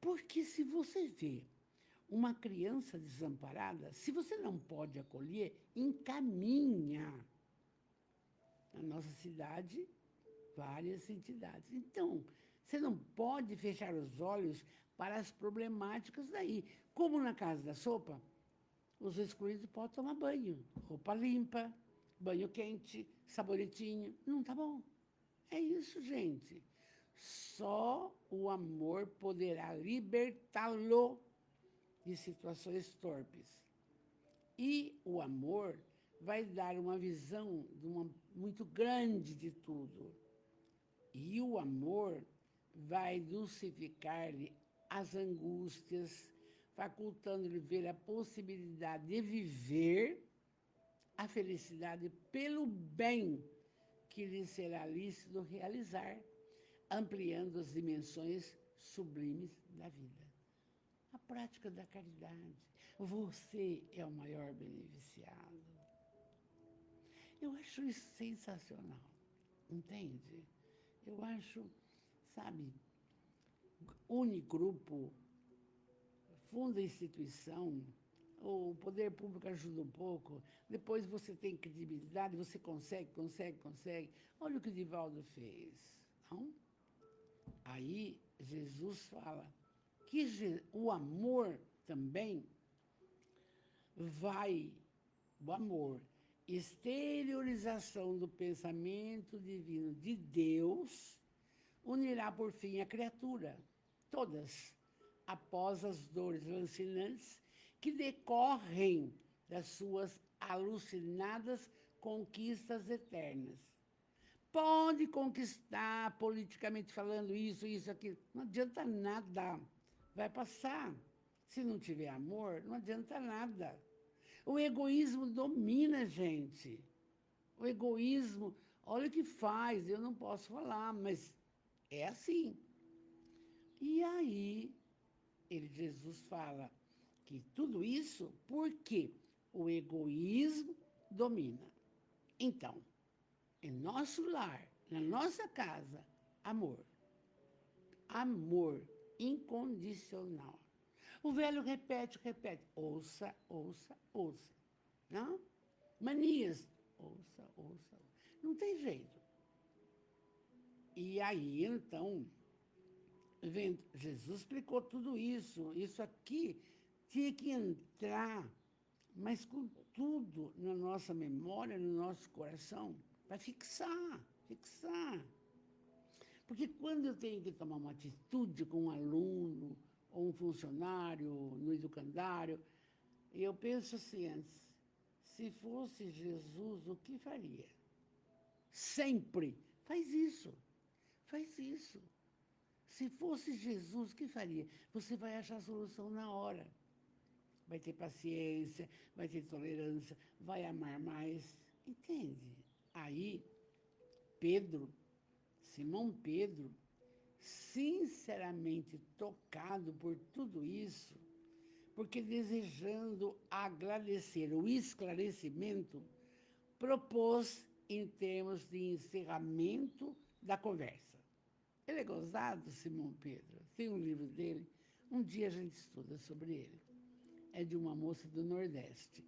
S1: Porque se você vê uma criança desamparada, se você não pode acolher, encaminha. Na nossa cidade, várias entidades. Então, você não pode fechar os olhos para as problemáticas daí. Como na Casa da Sopa, os excluídos podem tomar banho, roupa limpa, banho quente, sabonetinho. Não tá bom. É isso, gente. Só o amor poderá libertá-lo de situações torpes. E o amor vai dar uma visão muito grande de tudo. E o amor vai dulcificar-lhe as angústias, facultando-lhe ver a possibilidade de viver a felicidade pelo bem que lhe será lícito realizar, ampliando as dimensões sublimes da vida. A prática da caridade. Você é o maior beneficiado. Eu acho isso sensacional, entende? Eu acho, sabe, une grupo, funda instituição, o poder público ajuda um pouco, depois você tem credibilidade, você consegue. Olha o que o Divaldo fez, não? Aí Jesus fala que o amor também o amor, exteriorização do pensamento divino de Deus, unirá por fim a criatura, todas, após as dores lancinantes que decorrem das suas alucinadas conquistas eternas. Pode conquistar, politicamente falando, isso, aquilo. Não adianta nada. Vai passar. Se não tiver amor, não adianta nada. O egoísmo domina a gente. O egoísmo, olha o que faz, eu não posso falar, mas é assim. E aí, Jesus fala que tudo isso porque o egoísmo domina. Então, em nosso lar, na nossa casa, amor. Amor incondicional. O velho repete. Ouça. Não? Manias. Ouça. Não tem jeito. E aí, então, Jesus explicou tudo isso. Isso aqui tinha que entrar, mas com tudo na nossa memória, no nosso coração, para fixar. Porque quando eu tenho que tomar uma atitude com um aluno ou um funcionário no educandário, eu penso assim antes, se fosse Jesus, o que faria? Sempre. Faz isso. Se fosse Jesus, o que faria? Você vai achar a solução na hora. Vai ter paciência, vai ter tolerância, vai amar mais. Entende? Aí, Simão Pedro, sinceramente tocado por tudo isso, porque desejando agradecer o esclarecimento, propôs em termos de encerramento da conversa. Ele é gozado, Simão Pedro. Tem um livro dele, um dia a gente estuda sobre ele. É de uma moça do Nordeste.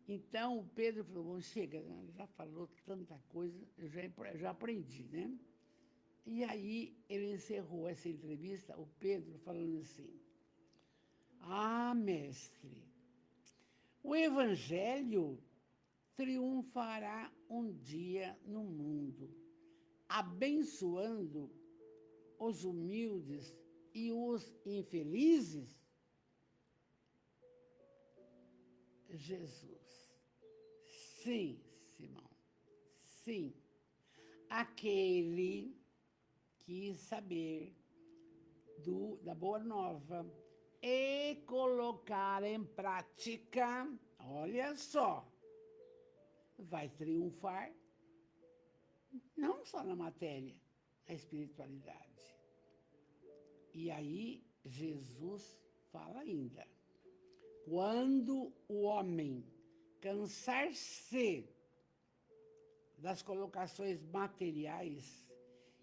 S1: Então, o Pedro falou, bom, chega, já falou tanta coisa, eu já aprendi, né? E aí, ele encerrou essa entrevista, o Pedro, falando assim, mestre, o Evangelho triunfará um dia no mundo, abençoando os humildes e os infelizes? Jesus. Sim, Simão. Sim. Aquele quis saber da boa nova e colocar em prática, olha só, vai triunfar não só na matéria, na espiritualidade. E aí Jesus fala ainda, quando o homem cansar-se das colocações materiais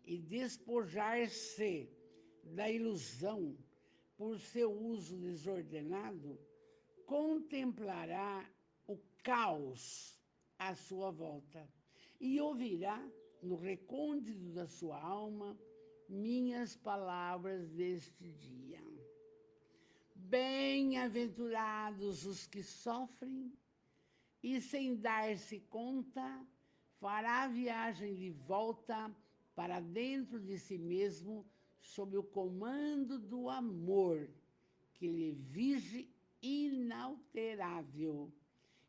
S1: e despojar-se da ilusão por seu uso desordenado, contemplará o caos à sua volta e ouvirá no recôndito da sua alma minhas palavras deste dia. Bem-aventurados os que sofrem e, sem dar-se conta, fará a viagem de volta para dentro de si mesmo sob o comando do amor que lhe vige inalterável,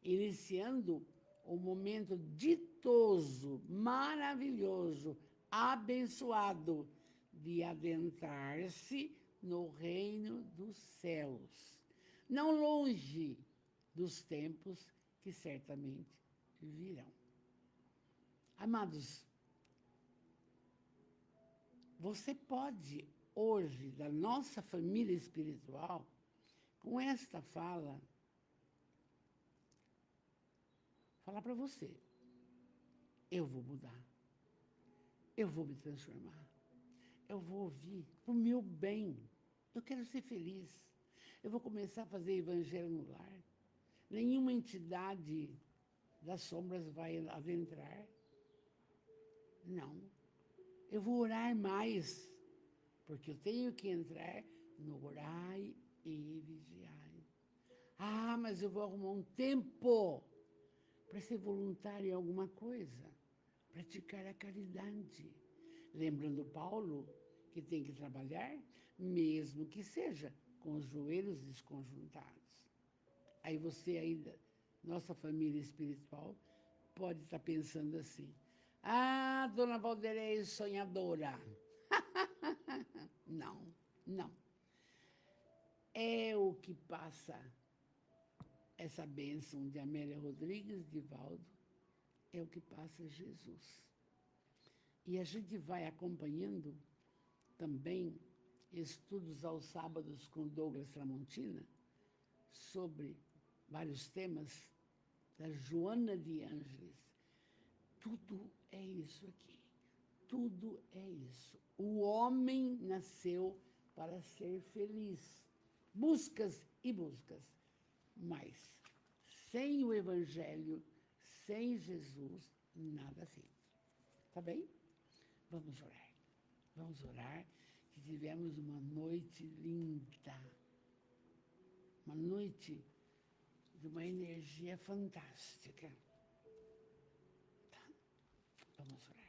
S1: iniciando o momento ditoso, maravilhoso, abençoado de adentrar-se no reino dos céus, não longe dos tempos que certamente virão. Amados, você pode hoje, da nossa família espiritual, com esta fala, falar para você, eu vou mudar, eu vou me transformar, eu vou ouvir o meu bem, eu quero ser feliz, eu vou começar a fazer evangelho no lar, nenhuma entidade das sombras vai adentrar, não, eu vou orar mais, porque eu tenho que entrar no orai e vigiai. Mas eu vou arrumar um tempo para ser voluntário em alguma coisa, praticar a caridade. Lembrando Paulo que tem que trabalhar, mesmo que seja com os joelhos desconjuntados. Aí você aí, nossa família espiritual, pode estar pensando assim, dona Valderei sonhadora. Não, não. É o que passa essa bênção de Amélia Rodrigues, de Valdo, é o que passa Jesus. E a gente vai acompanhando também estudos aos sábados com Douglas Tramontina sobre vários temas da Joana de Ângeles. Tudo é isso aqui. Tudo é isso. O homem nasceu para ser feliz. Buscas e buscas. Mas sem o Evangelho, sem Jesus, nada feito. Tá bem? Vamos orar. Vamos orar, que tivemos uma noite linda. Uma noite de uma energia fantástica. Tá? Vamos orar.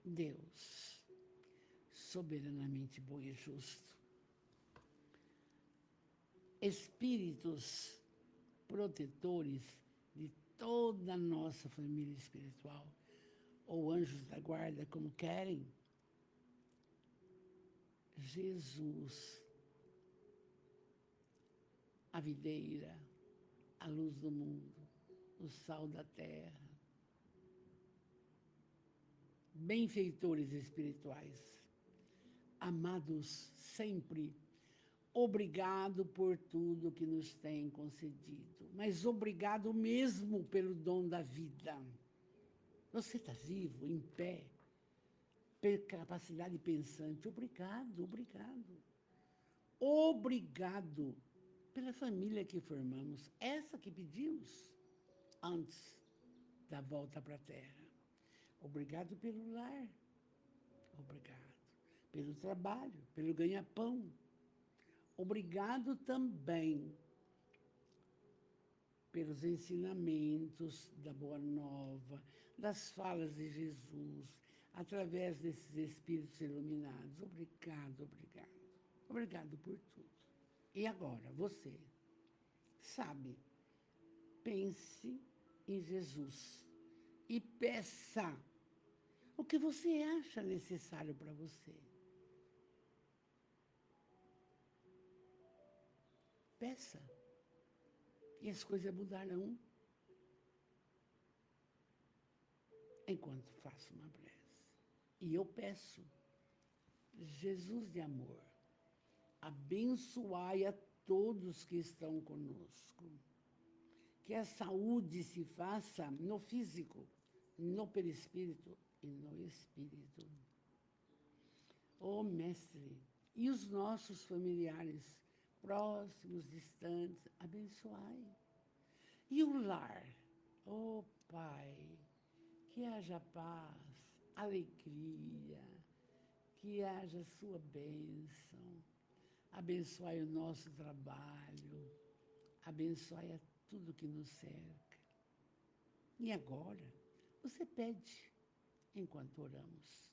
S1: Deus, soberanamente bom e justo, espíritos protetores de toda a nossa família espiritual, ou anjos da guarda, como querem, Jesus, a videira, a luz do mundo, o sal da terra, benfeitores espirituais, amados sempre, obrigado por tudo que nos tem concedido, mas obrigado mesmo pelo dom da vida. Você está vivo, em pé, capacidade pensante, obrigado, obrigado. Obrigado pela família que formamos, essa que pedimos antes da volta para a Terra. Obrigado pelo lar. Obrigado. Pelo trabalho, pelo ganha-pão. Obrigado também pelos ensinamentos da Boa Nova, das falas de Jesus, através desses espíritos iluminados. Obrigado, obrigado. Obrigado por tudo. E agora, você sabe, pense em Jesus e peça o que você acha necessário para você. Peça. E as coisas mudarão enquanto faço uma prece. E eu peço, Jesus de amor, abençoai a todos que estão conosco. Que a saúde se faça no físico, no perispírito e no espírito. Ó Mestre, e os nossos familiares, próximos, distantes, abençoai. E o lar, ó Pai, que haja paz, alegria, que haja sua bênção. Abençoai o nosso trabalho, abençoai a tudo que nos cerca. E agora, você pede enquanto oramos.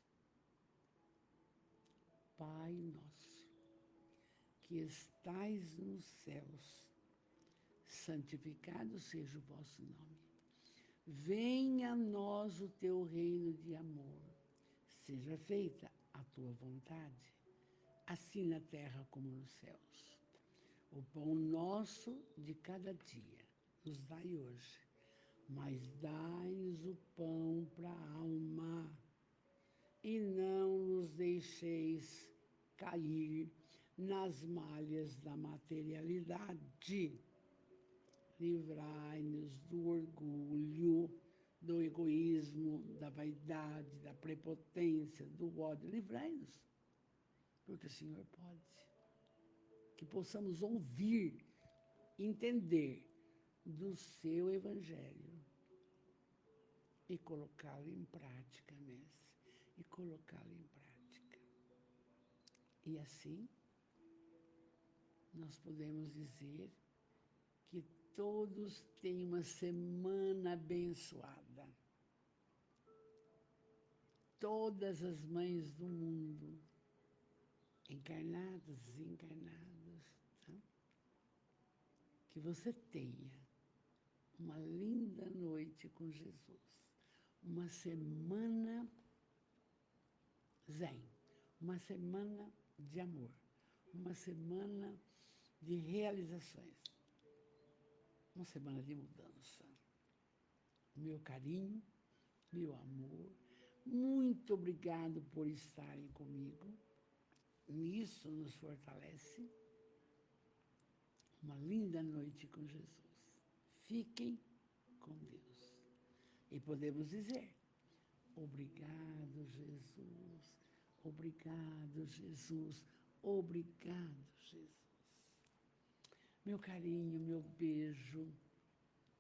S1: Pai nosso, que estais nos céus, santificado seja o vosso nome. Venha a nós o teu reino de amor. Seja feita a tua vontade, assim na terra como nos céus. O pão nosso de cada dia nos dai hoje, mas dai-nos o pão para a alma, e não nos deixeis cair nas malhas da materialidade. Livrai-nos do orgulho, do egoísmo, da vaidade, da prepotência, do ódio. Livrai-nos, porque o Senhor pode. Que possamos ouvir, entender do seu Evangelho e colocá-lo em prática, mestre. E colocá-lo em prática. E assim, nós podemos dizer que todos têm uma semana abençoada. Todas as mães do mundo, encarnadas e desencarnadas, tá? Que você tenha uma linda noite com Jesus, uma semana zen, uma semana de amor, uma semana de realizações, uma semana de mudança. Meu carinho, meu amor, muito obrigado por estarem comigo. Isso nos fortalece. Uma linda noite com Jesus. Fiquem com Deus. E podemos dizer, obrigado, Jesus. Obrigado, Jesus. Obrigado, Jesus. Meu carinho, meu beijo.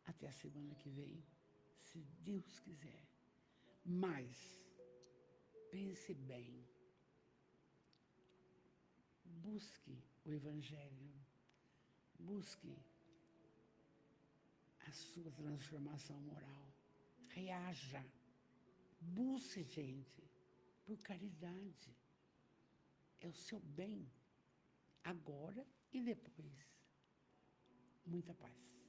S1: Até a semana que vem, se Deus quiser. Mas, pense bem. Busque o Evangelho. Busque a sua transformação moral. Reaja. Busque, gente, por caridade. É o seu bem, agora e depois. Muita paz.